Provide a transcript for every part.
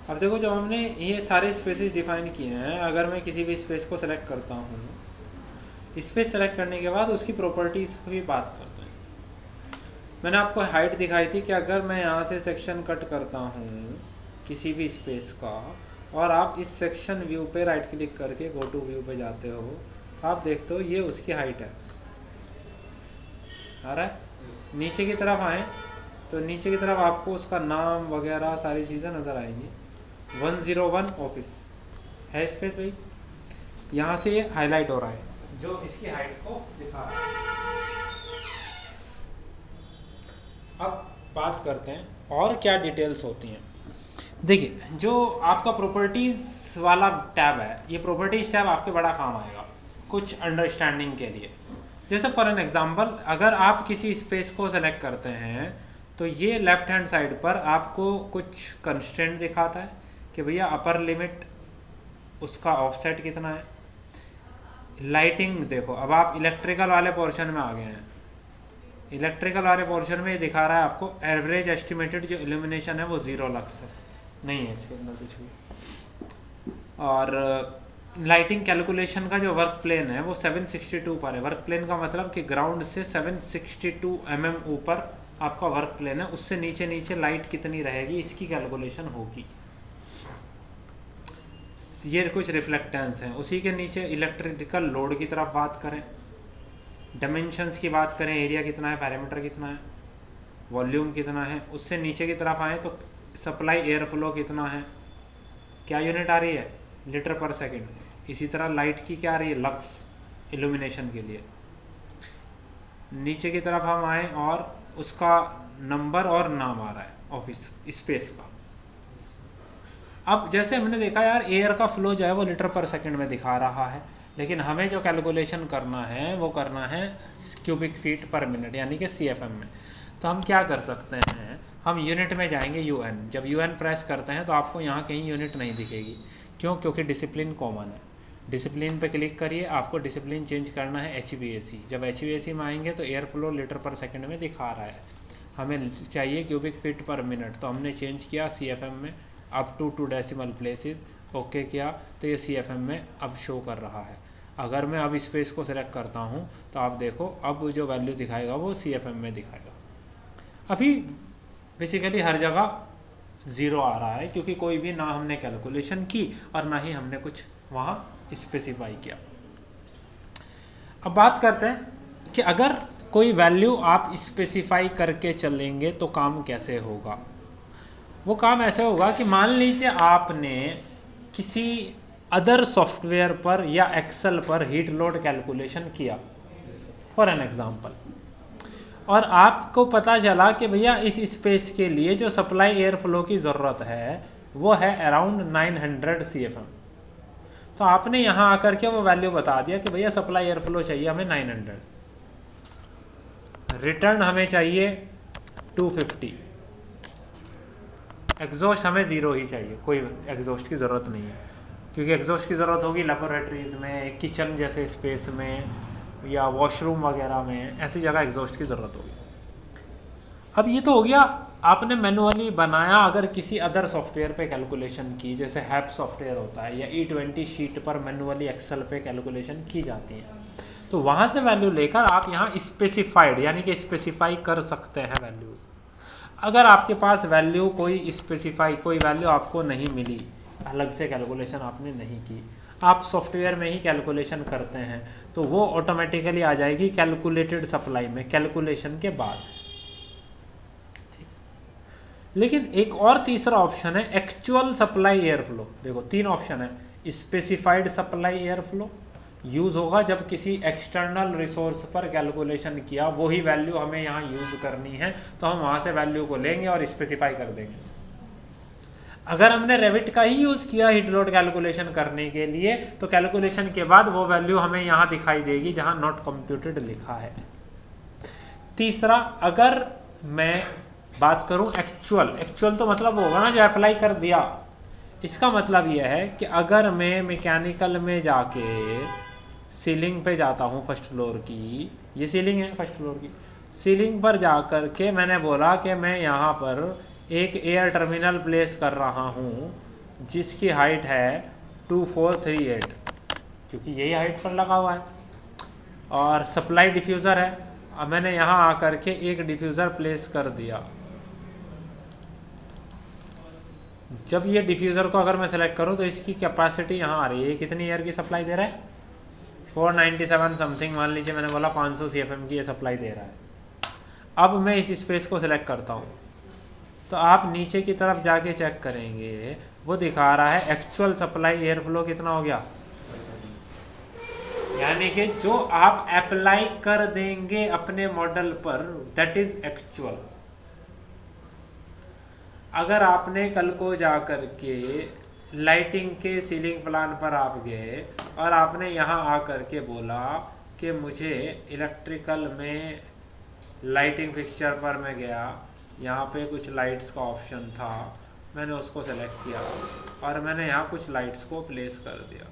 अब देखो जब हमने ये सारे स्पेसेस डिफाइन किए हैं, अगर मैं किसी भी स्पेस को सेलेक्ट करता हूँ, स्पेस सेलेक्ट करने के बाद उसकी प्रॉपर्टीज़ की बात करते हैं। मैंने आपको हाइट दिखाई थी कि अगर मैं यहाँ से सेक्शन कट करता हूँ किसी भी स्पेस का, और आप इस सेक्शन व्यू पे राइट क्लिक करके गो टू व्यू पे जाते हो, तो आप देखते हो ये उसकी हाइट है। आ रहा है? नीचे की तरफ आए तो नीचे की तरफ आपको उसका नाम वगैरह सारी चीज़ें नज़र आएंगी। 101 ऑफिस है स्पेस भाई, यहाँ से ये हाईलाइट हो रहा है जो इसकी हाइट को दिखा रहा है। अब बात करते हैं और क्या डिटेल्स होती हैं। देखिए जो आपका प्रॉपर्टीज़ वाला टैब है, ये प्रॉपर्टीज़ टैब आपके बड़ा काम आएगा कुछ अंडरस्टैंडिंग के लिए। जैसे फॉर एन एग्जांपल, अगर आप किसी स्पेस को सेलेक्ट करते हैं तो ये लेफ्ट हैंड साइड पर आपको कुछ कंस्ट्रेंट दिखाता है कि भैया अपर लिमिट उसका ऑफसेट कितना है। लाइटिंग देखो, अब आप इलेक्ट्रिकल वाले पोर्शन में आ गए हैं। इलेक्ट्रिकल वाले पोर्शन में ये दिखा रहा है आपको एवरेज एस्टिमेटेड जो इल्यूमिनेशन है वो 0 लक्स है, नहीं है इसके अंदर कुछ भी। और लाइटिंग कैलकुलेशन का जो वर्क प्लेन है वो 762 पर है। वर्क प्लेन का मतलब कि ग्राउंड से 762 ऊपर आपका वर्क प्लेन है, उससे नीचे नीचे लाइट कितनी रहेगी इसकी कैलकुलेशन होगी। ये कुछ रिफ्लेक्टेंस हैं। उसी के नीचे इलेक्ट्रिकल लोड की तरफ बात करें, डायमेंशंस की बात करें, एरिया कितना है, पैरामीटर कितना है, वॉल्यूम कितना है। उससे नीचे की तरफ आए तो सप्लाई एयर फ्लो कितना है, क्या यूनिट आ रही है, लीटर पर सेकंड। इसी तरह लाइट की क्या आ रही है, लक्स, इल्यूमिनेशन के लिए। नीचे की तरफ हम आए और उसका नंबर और नाम आ रहा है ऑफिस स्पेस का। अब जैसे हमने देखा यार एयर का फ्लो जो है वो लीटर पर सेकंड में दिखा रहा है, लेकिन हमें जो कैलकुलेशन करना है वो करना है क्यूबिक फीट पर मिनट यानी कि CFM में। तो हम क्या कर सकते हैं, हम यूनिट में जाएंगे UN। जब UN प्रेस करते हैं तो आपको यहाँ कहीं यूनिट नहीं दिखेगी। क्यों? क्योंकि डिसिप्लिन कॉमन है। डिसिप्लिन पे क्लिक करिए, आपको डिसिप्लिन चेंज करना है HVAC। जब HVAC में आएंगे तो एयर फ्लो लीटर पर सेकंड में दिखा रहा है, हमें चाहिए क्यूबिक फीट पर मिनट, तो हमने चेंज किया CFM में up to 2 decimal places. Okay किया तो ये CFM में अब शो कर रहा है। अगर मैं अब स्पेस को सिलेक्ट करता हूँ तो आप देखो अब जो वैल्यू दिखाएगा वो CFM में दिखाएगा। अभी बेसिकली हर जगह 0 आ रहा है क्योंकि कोई भी ना हमने कैलकुलेशन की और ना ही हमने कुछ वहाँ स्पेसिफाई किया। अब बात करते हैं कि अगर कोई वैल्यू आप स्पेसिफाई करके चलेंगे तो काम कैसे होगा। वो काम ऐसे होगा कि मान लीजिए आपने किसी अदर सॉफ्टवेयर पर या एक्सेल पर हीट लोड कैलकुलेशन किया फॉर एन एग्जांपल, और आपको पता चला कि भैया इस स्पेस के लिए जो सप्लाई एयर फ्लो की ज़रूरत है वो है अराउंड 900 CFM। तो आपने यहाँ आकर के वो वैल्यू बता दिया कि भैया सप्लाई एयर फ्लो चाहिए हमें 900, रिटर्न हमें चाहिए 250, एग्जॉस्ट हमें 0 ही चाहिए, कोई एग्जॉस्ट की ज़रूरत नहीं है। क्योंकि एग्जॉस्ट की ज़रूरत होगी लेबोरेटरीज़ में, किचन जैसे स्पेस में या वॉशरूम वगैरह में, ऐसी जगह एग्जॉस्ट की ज़रूरत होगी। अब ये तो हो गया आपने मैनुअली बनाया। अगर किसी अदर सॉफ्टवेयर पे कैलकुलेशन की, जैसे हैप सॉफ्टवेयर होता है या E20 शीट पर मैनुअली एक्सेल पे कैलकुलेशन की जाती है, तो वहाँ से वैल्यू लेकर आप यहाँ स्पेसिफाइड यानी कि स्पेसिफाई कर सकते हैं वैल्यूज़। अगर आपके पास वैल्यू कोई स्पेसिफाई कोई वैल्यू आपको नहीं मिली, अलग से कैलकुलेशन आपने नहीं की, आप सॉफ्टवेयर में ही कैलकुलेशन करते हैं, तो वो ऑटोमेटिकली आ जाएगी कैलकुलेटेड सप्लाई में कैलकुलेशन के बाद। लेकिन एक और तीसरा ऑप्शन है एक्चुअल सप्लाई एयर फ्लो। देखो 3 ऑप्शन है। Specified supply air flow use होगा जब किसी एक्सटर्नल रिसोर्स पर कैलकुलेशन किया, वही वैल्यू हमें यहाँ यूज़ करनी है, तो हम वहाँ से वैल्यू को लेंगे और स्पेसिफाई कर देंगे। अगर हमने रेविट का ही यूज़ किया हीट लोड कैलकुलेशन करने के लिए, तो कैलकुलेशन के बाद वो वैल्यू हमें यहाँ दिखाई देगी जहाँ नॉट कंप्यूटेड लिखा है। तीसरा, अगर मैं बात करूं एक्चुअल तो मतलब वो होगा ना जो अप्लाई कर दिया। इसका मतलब यह है कि अगर मैं मैकेनिकल में जाके सीलिंग पे जाता हूं, फर्स्ट फ्लोर की, ये सीलिंग है फर्स्ट फ्लोर की, सीलिंग पर जा कर के मैंने बोला कि मैं यहाँ पर एक एयर टर्मिनल प्लेस कर रहा हूँ, जिसकी हाइट है 2438, क्योंकि यही हाइट पर लगा हुआ है, और सप्लाई डिफ्यूज़र है। अब मैंने यहाँ आकर के एक डिफ्यूज़र प्लेस कर दिया। जब ये डिफ्यूज़र को अगर मैं सेलेक्ट करूँ तो इसकी कैपेसिटी यहाँ आ रही है। ये कितनी एयर की सप्लाई दे रहा है? 497 समथिंग, मान लीजिए मैंने बोला 500 CFM की ये सप्लाई दे रहा है। अब मैं इस स्पेस को सिलेक्ट करता हूँ, तो आप नीचे की तरफ जाके चेक करेंगे, वो दिखा रहा है एक्चुअल सप्लाई एयर फ्लो कितना हो गया, यानी कि जो आप अप्लाई कर देंगे अपने मॉडल पर, दैट इज एक्चुअल। अगर आपने कल को जा कर के लाइटिंग के सीलिंग प्लान पर आप गए और आपने यहाँ आकर के बोला कि मुझे इलेक्ट्रिकल में लाइटिंग फिक्सचर पर मैं गया, यहाँ पे कुछ लाइट्स का ऑप्शन था, मैंने उसको सेलेक्ट किया और मैंने यहाँ कुछ लाइट्स को प्लेस कर दिया।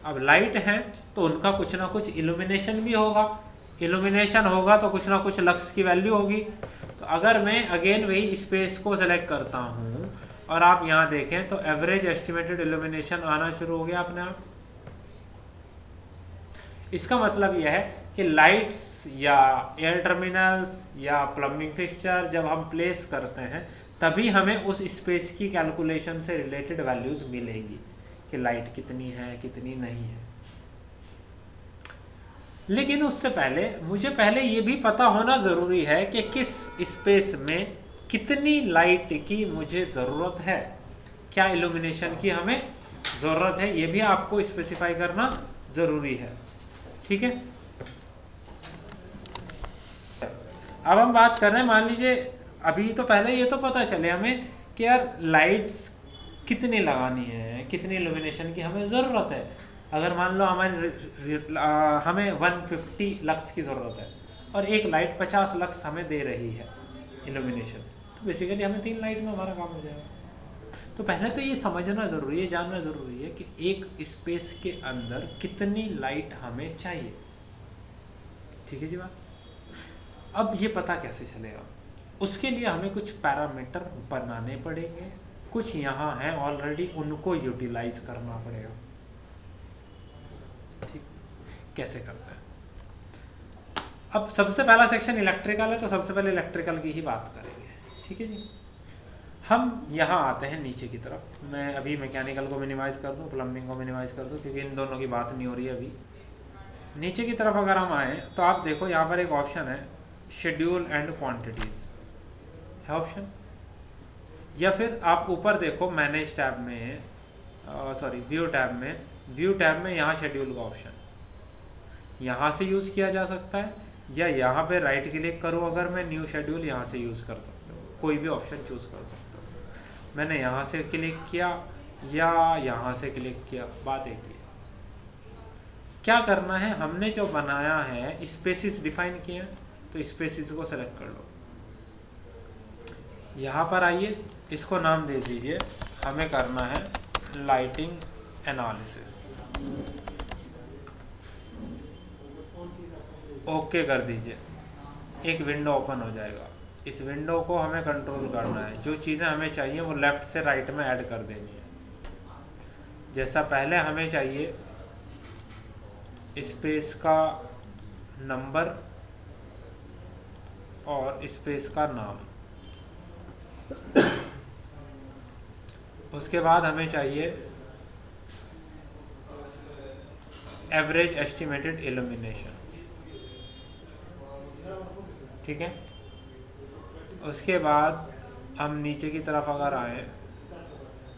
अब लाइट हैं तो उनका कुछ ना कुछ इल्यूमिनेशन भी होगा, इल्यूमिनेशन होगा तो कुछ ना कुछ लक्स की वैल्यू होगी। तो अगर मैं अगेन वही स्पेस को सेलेक्ट करता हूँ और आप यहाँ देखें तो एवरेज एस्टिमेटेड इल्यूमिनेशन आना शुरू हो गया अपने आप। इसका मतलब यह है कि लाइट्स या एयर टर्मिनल्स या प्लम्बिंग फिक्सचर जब हम प्लेस करते हैं तभी हमें उस स्पेस की कैलकुलेशन से रिलेटेड वैल्यूज मिलेंगी कि लाइट कितनी है कितनी नहीं है। लेकिन उससे पहले मुझे पहले ये भी पता होना ज़रूरी है कि किस स्पेस में कितनी लाइट की मुझे ज़रूरत है, क्या इल्यूमिनेशन की हमें ज़रूरत है, ये भी आपको स्पेसिफाई करना ज़रूरी है। ठीक है, अब हम बात कर रहे हैं, मान लीजिए अभी तो पहले ये तो पता चले हमें कि यार लाइट्स कितनी लगानी है, कितनी इल्यूमिनेशन की हमें ज़रूरत है। अगर मान लो हमें 150 लक्स की ज़रूरत है और एक लाइट 50 लक्स हमें दे रही है इल्यूमिनेशन, तो बेसिकली हमें 3 लाइट में हमारा काम हो जाएगा। तो पहले तो ये समझना ज़रूरी है, जानना ज़रूरी है कि एक स्पेस के अंदर कितनी लाइट हमें चाहिए। ठीक है जी बात। अब ये पता कैसे चलेगा, उसके लिए हमें कुछ पैरामीटर बनाने पड़ेंगे, कुछ यहाँ हैं ऑलरेडी, उनको यूटिलाइज करना पड़ेगा। ठीक, कैसे करते हैं? अब सबसे पहला सेक्शन इलेक्ट्रिकल है, तो सबसे पहले इलेक्ट्रिकल की ही बात करेंगे। ठीक है जी, हम यहाँ आते हैं नीचे की तरफ। मैं अभी मैकेनिकल को मिनिमाइज़ कर दूँ, प्लम्बिंग को मिनिमाइज़ कर दूँ, क्योंकि इन दोनों की बात नहीं हो रही है अभी। नीचे की तरफ अगर हम आए तो आप देखो यहाँ पर एक ऑप्शन है शेड्यूल एंड क्वांटिटीज़ है ऑप्शन, या फिर आप ऊपर देखो मैनेज टैब में, व्यू टैब में, व्यू टैब में यहाँ शेड्यूल का ऑप्शन, यहाँ से यूज़ किया जा सकता है, या यहाँ पे राइट क्लिक करूँ अगर मैं न्यू शेड्यूल, यहाँ से यूज़ कर सकते हो, कोई भी ऑप्शन चूज़ कर सकते हो। मैंने यहाँ से क्लिक किया या यहाँ से क्लिक किया, बात एक ही है। क्या करना है, हमने जो बनाया है स्पेसिस डिफाइन किए हैं, तो स्पेसिस को सेलेक्ट कर लो। यहाँ पर आइए, इसको नाम दे दीजिए, हमें करना है लाइटिंग एनालिसिस। ओके कर दीजिए, एक विंडो ओपन हो जाएगा। इस विंडो को हमें कंट्रोल करना है, जो चीज़ें हमें चाहिए वो लेफ़्ट से राइट में ऐड कर देनी है। जैसा पहले हमें चाहिए स्पेस का नंबर और स्पेस का नाम, उसके बाद हमें चाहिए एवरेज एस्टिमेटेड इल्यूमिनेशन। ठीक है, उसके बाद हम नीचे की तरफ अगर आए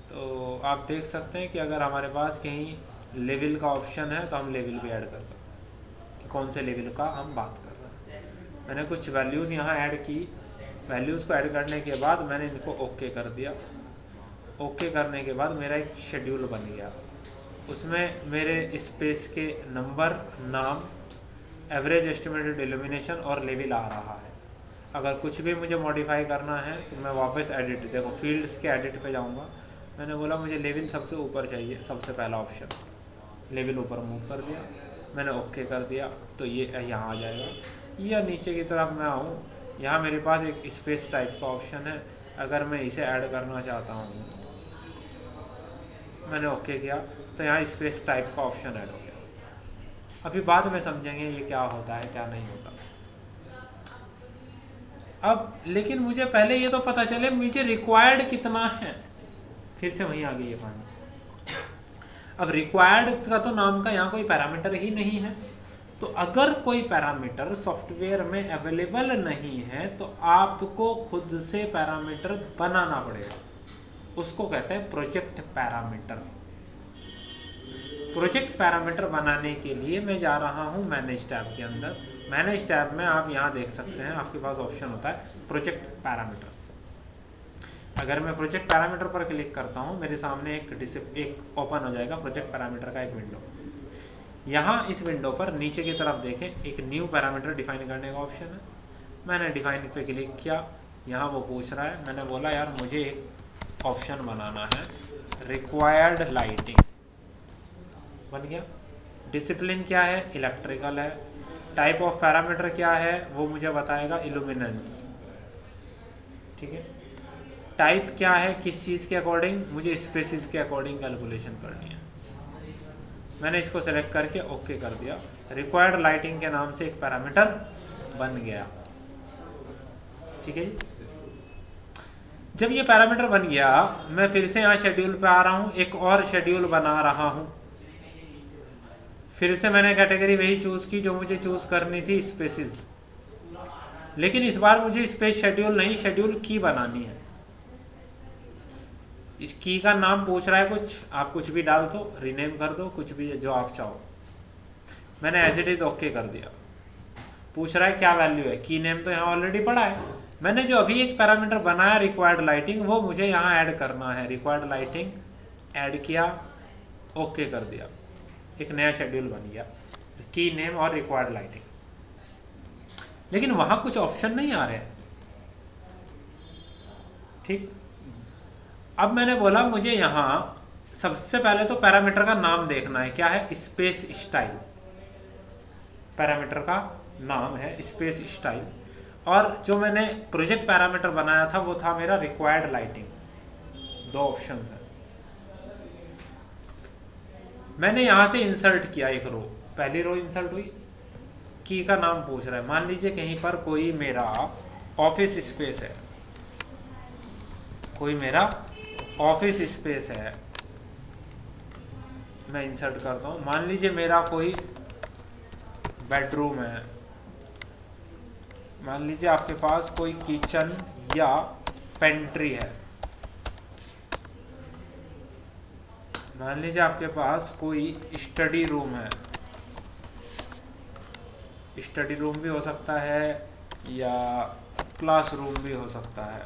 तो आप देख सकते हैं कि अगर हमारे पास कहीं लेवल का ऑप्शन है तो हम लेवल भी ऐड कर सकते हैं कि कौन से लेवल का हम बात कर रहे हैं। मैंने कुछ वैल्यूज़ यहाँ ऐड की, वैल्यूज़ को ऐड करने के बाद मैंने इनको ओके कर दिया। ओके करने के बाद मेरा एक शेड्यूल बन गया, उसमें मेरे स्पेस के नंबर, नाम, एवरेज एस्टिमेटेड इल्यूमिनेशन और लेवल आ रहा है। अगर कुछ भी मुझे मॉडिफाई करना है तो मैं वापस एडिट, देखो फील्ड्स के एडिट पे जाऊंगा। मैंने बोला मुझे लेवल सबसे ऊपर चाहिए, सबसे पहला ऑप्शन, लेवल ऊपर मूव कर दिया, मैंने ओके कर दिया तो ये यहाँ आ जाएगा। या नीचे की तरफ मैं आऊँ यहाँ मेरे पास एक स्पेस टाइप का ऑप्शन है, अगर मैं इसे ऐड करना चाहता हूँ, मैंने ओके किया तो यहाँ स्पेस टाइप का ऑप्शन ऐड हो गया। अभी बाद में समझेंगे ये क्या होता है क्या नहीं होता। अब लेकिन मुझे पहले ये तो पता चले मुझे रिक्वायर्ड कितना है। फिर से वहीं आ गई ये पानी। अब रिक्वायर्ड का तो नाम का यहाँ कोई पैरामीटर ही नहीं है, तो अगर कोई पैरामीटर सॉफ्टवेयर में अवेलेबल नहीं है तो आपको खुद से पैरामीटर बनाना पड़ेगा। उसको कहते हैं प्रोजेक्ट पैरामीटर। प्रोजेक्ट पैरामीटर बनाने के लिए मैं जा रहा हूँ मैनेज टैब के अंदर। मैनेज टैब में आप यहाँ देख सकते हैं, आपके पास ऑप्शन होता है प्रोजेक्ट पैरामीटर्स। अगर मैं प्रोजेक्ट पैरामीटर पर क्लिक करता हूँ, मेरे सामने एक ओपन हो जाएगा प्रोजेक्ट पैरामीटर का एक विंडो। यहाँ इस विंडो पर नीचे की तरफ देखें, एक न्यू पैरामीटर डिफाइन करने का ऑप्शन है। मैंने डिफाइन पे क्लिक किया, यहाँ वो पूछ रहा है, मैंने बोला यार मुझे एक ऑप्शन बनाना है रिक्वायर्ड लाइटिंग, बन गया। डिसिप्लिन क्या है, इलेक्ट्रिकल है। टाइप ऑफ पैरामीटर क्या है, वो मुझे बताएगा इल्यूमिनेंस, ठीक है। टाइप क्या है, किस चीज़ के अकॉर्डिंग, मुझे स्पेसिस के अकॉर्डिंग कैलकुलेशन करनी है। मैंने इसको सेलेक्ट करके ओके कर दिया। रिक्वायर्ड लाइटिंग के नाम से एक पैरामीटर बन गया, ठीक है। जब ये पैरामीटर बन गया, मैं फिर से यहाँ शेड्यूल पे आ रहा हूँ, एक और शेड्यूल बना रहा हूँ। फिर से मैंने कैटेगरी वही चूज की जो मुझे चूज करनी थी, स्पेसिस। लेकिन इस बार मुझे स्पेस शेड्यूल नहीं, शेड्यूल की बनानी है। इस की का नाम पूछ रहा है कुछ, आप कुछ भी डाल दो, रीनेम कर दो, कुछ भी जो आप चाहो। मैंने एज इट इज ओके कर दिया। पूछ रहा है क्या वैल्यू है, की नेम तो यहाँ ऑलरेडी पड़ा है। मैंने जो अभी एक पैरामीटर बनाया रिक्वायर्ड लाइटिंग, वो मुझे यहाँ ऐड करना है। रिक्वायर्ड लाइटिंग ऐड किया, ओके कर दिया, एक नया शेड्यूल बन गया, की नेम और रिक्वायर्ड लाइटिंग। लेकिन वहां कुछ ऑप्शन नहीं आ रहे, ठीक। अब मैंने बोला मुझे यहाँ सबसे पहले तो पैरामीटर का नाम देखना है, क्या है, स्पेस स्टाइल। पैरामीटर का नाम है स्पेस स्टाइल। और जो मैंने प्रोजेक्ट पैरामीटर बनाया था वो था मेरा रिक्वायर्ड लाइटिंग। दो ऑप्शन है। मैंने यहां से इंसर्ट किया एक रो, पहली रो इंसर्ट हुई। की का नाम पूछ रहा है, मान लीजिए कहीं पर कोई मेरा ऑफिस स्पेस है, कोई मेरा ऑफिस स्पेस है, मैं इंसर्ट करता हूं। मान लीजिए मेरा कोई बेडरूम है, मान लीजिए आपके पास कोई किचन या पेंट्री है, मान लीजिए आपके पास कोई स्टडी रूम है। स्टडी रूम भी हो सकता है या क्लासरूम भी हो सकता है।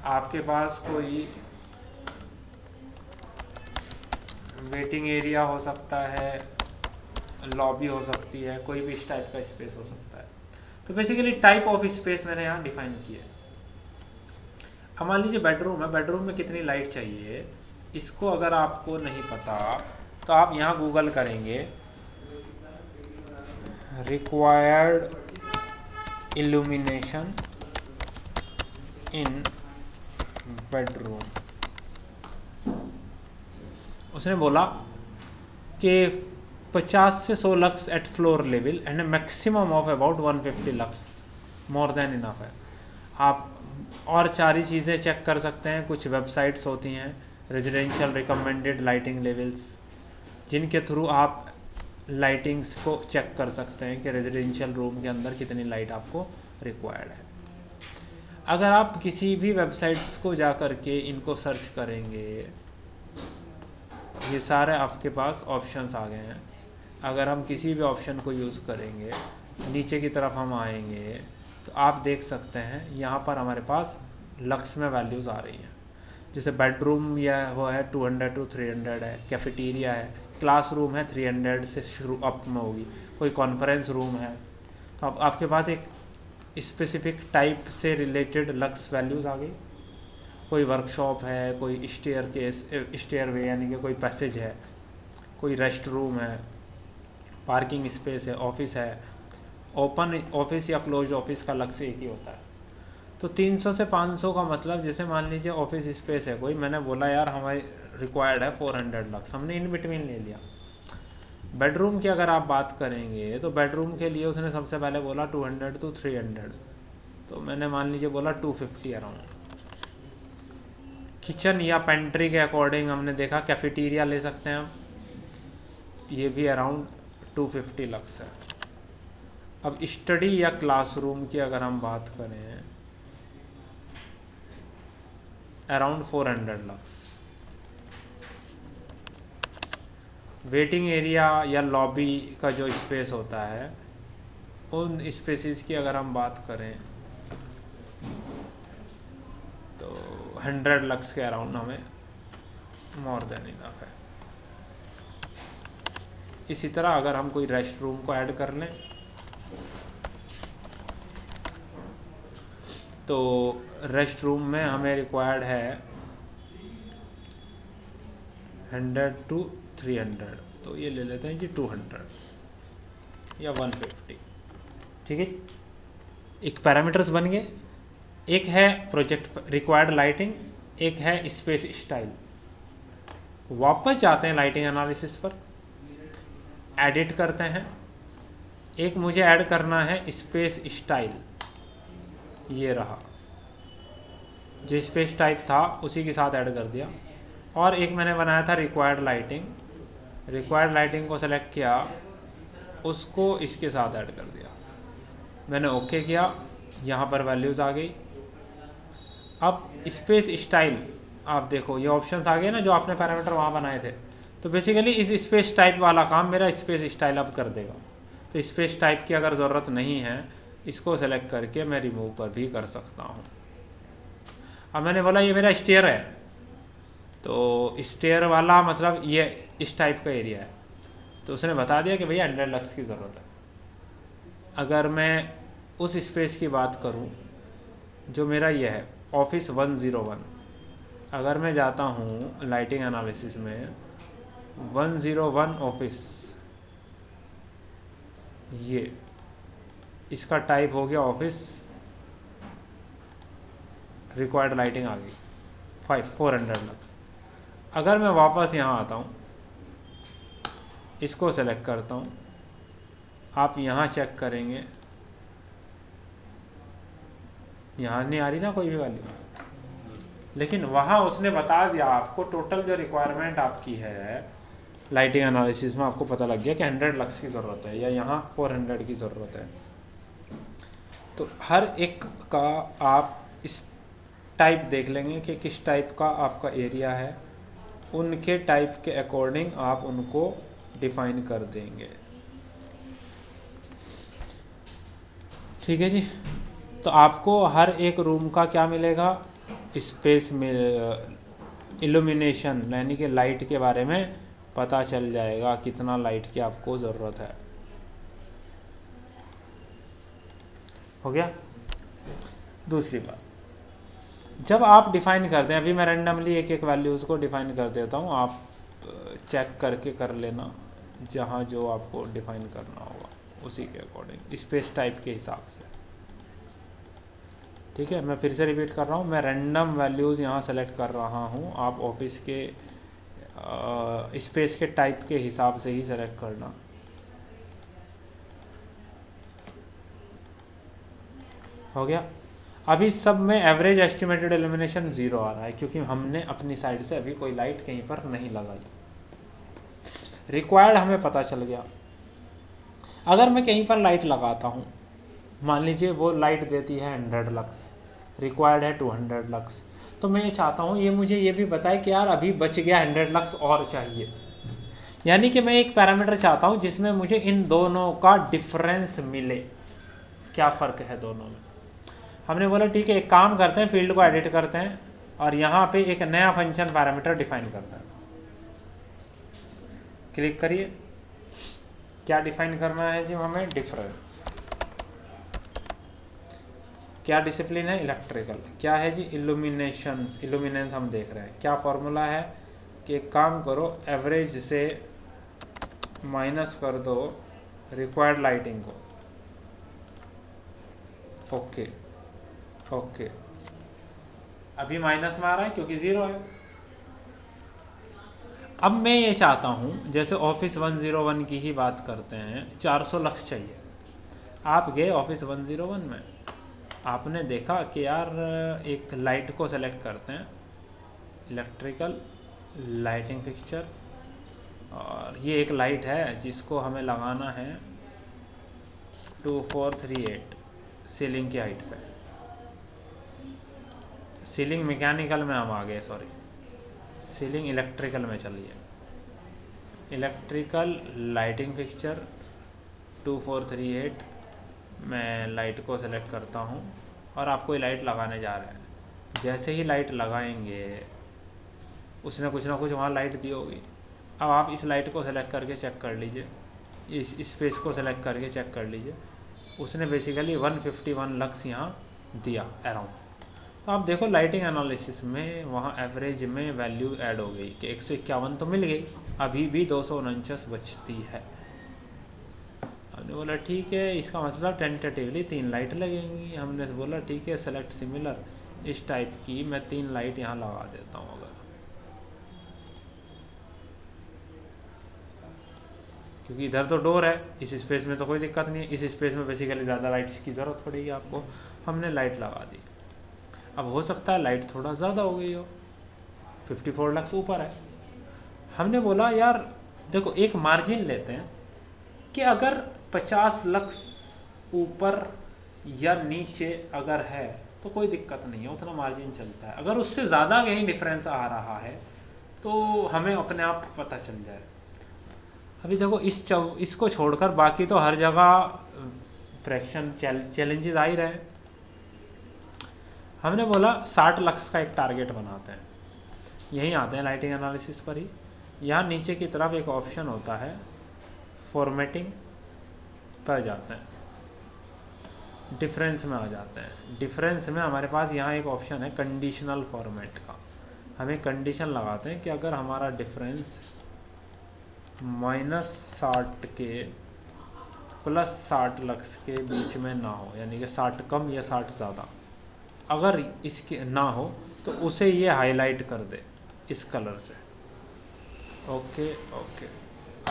आपके पास कोई वेटिंग एरिया हो सकता है, लॉबी हो सकती है, कोई भी इस टाइप का स्पेस हो सकता है। तो बेसिकली टाइप ऑफ स्पेस मैंने यहाँ डिफाइन की है। अब मान लीजिए बेडरूम है, बेडरूम में कितनी लाइट चाहिए, इसको अगर आपको नहीं पता तो आप यहाँ गूगल करेंगे रिक्वायर्ड इल्यूमिनेशन इन बेडरूम। उसने बोला कि 50 से 100 lux at floor level and a maximum of about 150 lux, more than enough है। आप और सारी चीज़ें चेक कर सकते हैं। कुछ वेबसाइट्स होती हैं रेजिडेंशियल रिकमेंडेड लाइटिंग लेवल्स, जिनके थ्रू आप लाइटिंग्स को चेक कर सकते हैं कि रेजिडेंशियल रूम के अंदर कितनी लाइट आपको रिक्वायर्ड है। अगर आप किसी भी वेबसाइट्स को जा कर के इनको सर्च करेंगे, ये सारे आपके पास ऑप्शंस आ गए हैं। अगर हम किसी भी ऑप्शन को यूज़ करेंगे, नीचे की तरफ हम आएंगे तो आप देख सकते हैं यहाँ पर हमारे पास लक्स में वैल्यूज़ आ रही हैं। जैसे बेडरूम या वो है 200 to 300 है, कैफेटेरिया है, क्लासरूम है 300 से शुरू अप में होगी, कोई कॉन्फ्रेंस रूम है। तो आपके पास एक स्पेसिफिक टाइप से रिलेटेड लक्स वैल्यूज़ आ गई। कोई वर्कशॉप है, कोई स्टेयरवे यानी कि कोई पैसेज है, कोई रेस्ट रूम है, पार्किंग स्पेस है, ऑफिस है, ओपन ऑफिस या क्लोज ऑफिस का लक्ष्य एक ही होता है। तो 300 से 500 का मतलब, जैसे मान लीजिए ऑफिस स्पेस है कोई, मैंने बोला यार हमारी रिक्वायर्ड है 400 लक्स, हमने इन बिटवीन ले लिया। बेडरूम की अगर आप बात करेंगे तो बेडरूम के लिए उसने सबसे पहले बोला 200 to 300, तो मैंने मान लीजिए बोला 250 अराउंड। किचन या पेंट्री के अकॉर्डिंग हमने देखा कैफेटेरिया ले सकते हैं हम, ये भी अराउंड 250 लक्स है। अब स्टडी या क्लासरूम की अगर हम बात करें अराउंड 400 लक्स। वेटिंग एरिया या लॉबी का जो स्पेस होता है, उन स्पेसिस की अगर हम बात करें तो 100 लक्स के अराउंड हमें मोर देन इनफ है। इसी तरह अगर हम कोई रेस्ट रूम को ऐड कर लें तो रेस्ट रूम में हमें रिक्वायर्ड है 100 to 300, तो ये ले लेते हैं जी 200 या 150। ठीक है, एक पैरामीटर्स बन गए। एक है प्रोजेक्ट रिक्वायर्ड लाइटिंग, एक है स्पेस स्टाइल। वापस जाते हैं लाइटिंग एनालिसिस पर, एडिट करते हैं। एक मुझे ऐड करना है स्पेस स्टाइल, ये रहा, जो स्पेस टाइप था उसी के साथ ऐड कर दिया। और एक मैंने बनाया था रिक्वायर्ड लाइटिंग, रिक्वायर्ड लाइटिंग को सेलेक्ट किया, उसको इसके साथ ऐड कर दिया। मैंने ओके किया, यहाँ पर वैल्यूज़ आ गई। अब स्पेस स्टाइल आप देखो, ये ऑप्शंस आ गए ना जो आपने पैरामीटर वहाँ बनाए थे। तो बेसिकली इस स्पेस टाइप वाला काम मेरा स्पेस स्टाइल अब कर देगा। तो स्पेस टाइप की अगर ज़रूरत नहीं है, इसको सेलेक्ट करके मैं रिमूव कर भी कर सकता हूँ। अब मैंने बोला ये मेरा स्टेयर है, तो स्टेयर वाला मतलब ये इस टाइप का एरिया है, तो उसने बता दिया कि भैया 100 लक्स की ज़रूरत है। अगर मैं उस स्पेस की बात करूं जो मेरा ये है ऑफिस 101, अगर मैं जाता हूं लाइटिंग एनालिसिस में 101 ऑफिस, ये इसका टाइप हो गया ऑफिस, रिक्वायर्ड लाइटिंग आ गई 400 लक्स। अगर मैं वापस यहाँ आता हूँ, इसको सेलेक्ट करता हूँ, आप यहाँ चेक करेंगे यहाँ नहीं आ रही ना कोई भी वैल्यू, लेकिन वहाँ उसने बता दिया आपको टोटल जो रिक्वायरमेंट आपकी है लाइटिंग एनालिसिस में, आपको पता लग गया कि 100 लक्स की ज़रूरत है या यहाँ 400 की ज़रूरत है। तो हर एक का आप इस टाइप देख लेंगे कि किस टाइप का आपका एरिया है, उनके टाइप के अकॉर्डिंग आप उनको डिफाइन कर देंगे। ठीक है जी, तो आपको हर एक रूम का क्या मिलेगा, स्पेस में इल्यूमिनेशन यानी कि लाइट के बारे में पता चल जाएगा, कितना लाइट की आपको ज़रूरत है। हो गया। दूसरी बात, जब आप डिफ़ाइन करते हैं, अभी मैं रैंडमली एक एक वैल्यूज़ को डिफ़ाइन कर देता हूँ, आप चेक करके कर लेना जहाँ जो आपको डिफ़ाइन करना होगा उसी के अकॉर्डिंग स्पेस टाइप के हिसाब से। ठीक है, मैं फिर से रिपीट कर रहा हूँ, मैं रैंडम वैल्यूज़ यहाँ सेलेक्ट कर रहा हूँ, आप ऑफिस के स्पेस के टाइप के हिसाब से ही सेलेक्ट करना। हो गया। अभी सब में एवरेज एस्टिमेटेड इल्यूमिनेशन 0 आ रहा है क्योंकि हमने अपनी साइड से अभी कोई लाइट कहीं पर नहीं लगाई। रिक्वायर्ड हमें पता चल गया। अगर मैं कहीं पर लाइट लगाता हूँ, मान लीजिए वो लाइट देती है 100 लक्स, रिक्वायर्ड है 200 लक्स, तो मैं ये चाहता हूँ ये मुझे ये भी बताए कि यार अभी बच गया 100 लक्स और चाहिए। यानी कि मैं एक पैरामीटर चाहता हूँ जिसमें मुझे इन दोनों का डिफरेंस मिले, क्या फ़र्क है दोनों में। हमने बोला ठीक है, एक काम करते हैं, फील्ड को एडिट करते हैं और यहाँ पे एक नया फंक्शन पैरामीटर डिफाइन करते हैं। क्लिक करिए, क्या डिफाइन करना है जी हमें, डिफरेंस। क्या डिसिप्लिन है, इलेक्ट्रिकल। क्या है जी, इल्यूमिनेंस हम देख रहे हैं। क्या फॉर्मूला है कि एक काम करो, एवरेज से माइनस कर दो रिक्वायर्ड लाइटिंग को, ओके ओके, अभी माइनस में आ रहा है क्योंकि ज़ीरो है। अब मैं ये चाहता हूँ, जैसे ऑफिस 101 की ही बात करते हैं, 400 लक्स चाहिए। आप गए ऑफिस 101 में, आपने देखा कि यार एक लाइट को सेलेक्ट करते हैं, इलेक्ट्रिकल लाइटिंग फिक्सचर, और ये एक लाइट है जिसको हमें लगाना है 2438 सीलिंग की हाइट पे। सीलिंग मैकेनिकल में हम आ गए, सॉरी, सीलिंग इलेक्ट्रिकल में चलिए। इलेक्ट्रिकल लाइटिंग फिक्सचर 2438, मैं लाइट को सेलेक्ट करता हूँ और आपको ये लाइट लगाने जा रहे हैं। जैसे ही लाइट लगाएंगे उसने कुछ ना कुछ वहाँ लाइट दी होगी। अब आप इस लाइट को सेलेक्ट करके चेक कर लीजिए, इस स्पेस को सेलेक्ट करके चेक कर लीजिए, उसने बेसिकली 151 लक्स यहाँ दिया अराउंड। तो आप देखो लाइटिंग एनालिसिस में वहाँ एवरेज में वैल्यू ऐड हो गई कि 151 तो मिल गई, अभी भी 249 बचती है। हमने बोला ठीक है, इसका मतलब टेंटेटिवली 3 लाइट लगेंगी। हमने बोला ठीक है, सेलेक्ट सिमिलर, इस टाइप की मैं 3 लाइट यहाँ लगा देता हूँ। अगर क्योंकि इधर तो डोर है, इस स्पेस में तो कोई दिक्कत नहीं है, इस स्पेस में बेसिकली ज़्यादा लाइट्स की ज़रूरत पड़ेगी आपको। हमने लाइट लगा दी। अब हो सकता है लाइट थोड़ा ज़्यादा हो गई हो, 54 लक्स ऊपर है। हमने बोला यार देखो, एक मार्जिन लेते हैं कि अगर 50 लक्स ऊपर या नीचे अगर है तो कोई दिक्कत नहीं है, उतना मार्जिन चलता है। अगर उससे ज़्यादा कहीं डिफरेंस आ रहा है तो हमें अपने आप पता चल जाए। अभी देखो इसको छोड़कर बाकी तो हर जगह फ्रैक्शन चैलेंजेस आ ही रहे हैं। हमने बोला 60 लक्स का एक टारगेट बनाते हैं। यहीं आते हैं लाइटिंग एनालिसिस पर ही। यहाँ नीचे की तरफ एक ऑप्शन होता है, फॉर्मेटिंग पर जाते हैं, डिफरेंस में आ जाते हैं। डिफरेंस में हमारे पास यहाँ एक ऑप्शन है कंडीशनल फॉर्मेट का। हमें कंडीशन लगाते हैं कि अगर हमारा डिफरेंस -60 के +60 लक्स के बीच में ना हो, यानी कि 60 कम या 60 ज़्यादा, अगर इसके ना हो तो उसे ये हाईलाइट कर दे इस कलर से। ओके ओके,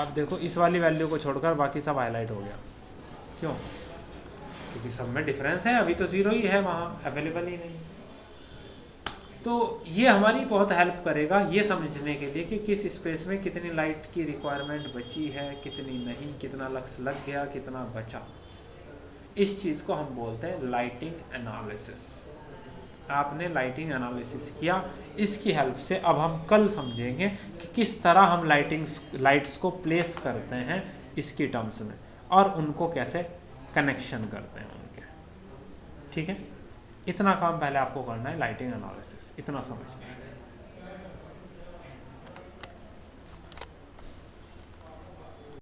अब देखो इस वाली वैल्यू को छोड़कर बाकी सब हाईलाइट हो गया। क्यों? क्योंकि सब में डिफरेंस है, अभी तो ज़ीरो ही है, वहाँ अवेलेबल ही नहीं। तो ये हमारी बहुत हेल्प करेगा ये समझने के लिए कि किस स्पेस में कितनी लाइट की रिक्वायरमेंट बची है, कितनी नहीं, कितना लक्स लग गया, कितना बचा। इस चीज़ को हम बोलते हैं लाइटिंग एनालिसिस। आपने लाइटिंग एनालिसिस किया, इसकी हेल्प से अब हम कल समझेंगे कि किस तरह हम लाइट्स को प्लेस करते हैं इसकी टर्म्स में, और उनको कैसे कनेक्शन करते हैं उनके। ठीक है, इतना काम पहले आपको करना है, लाइटिंग एनालिसिस इतना समझना है।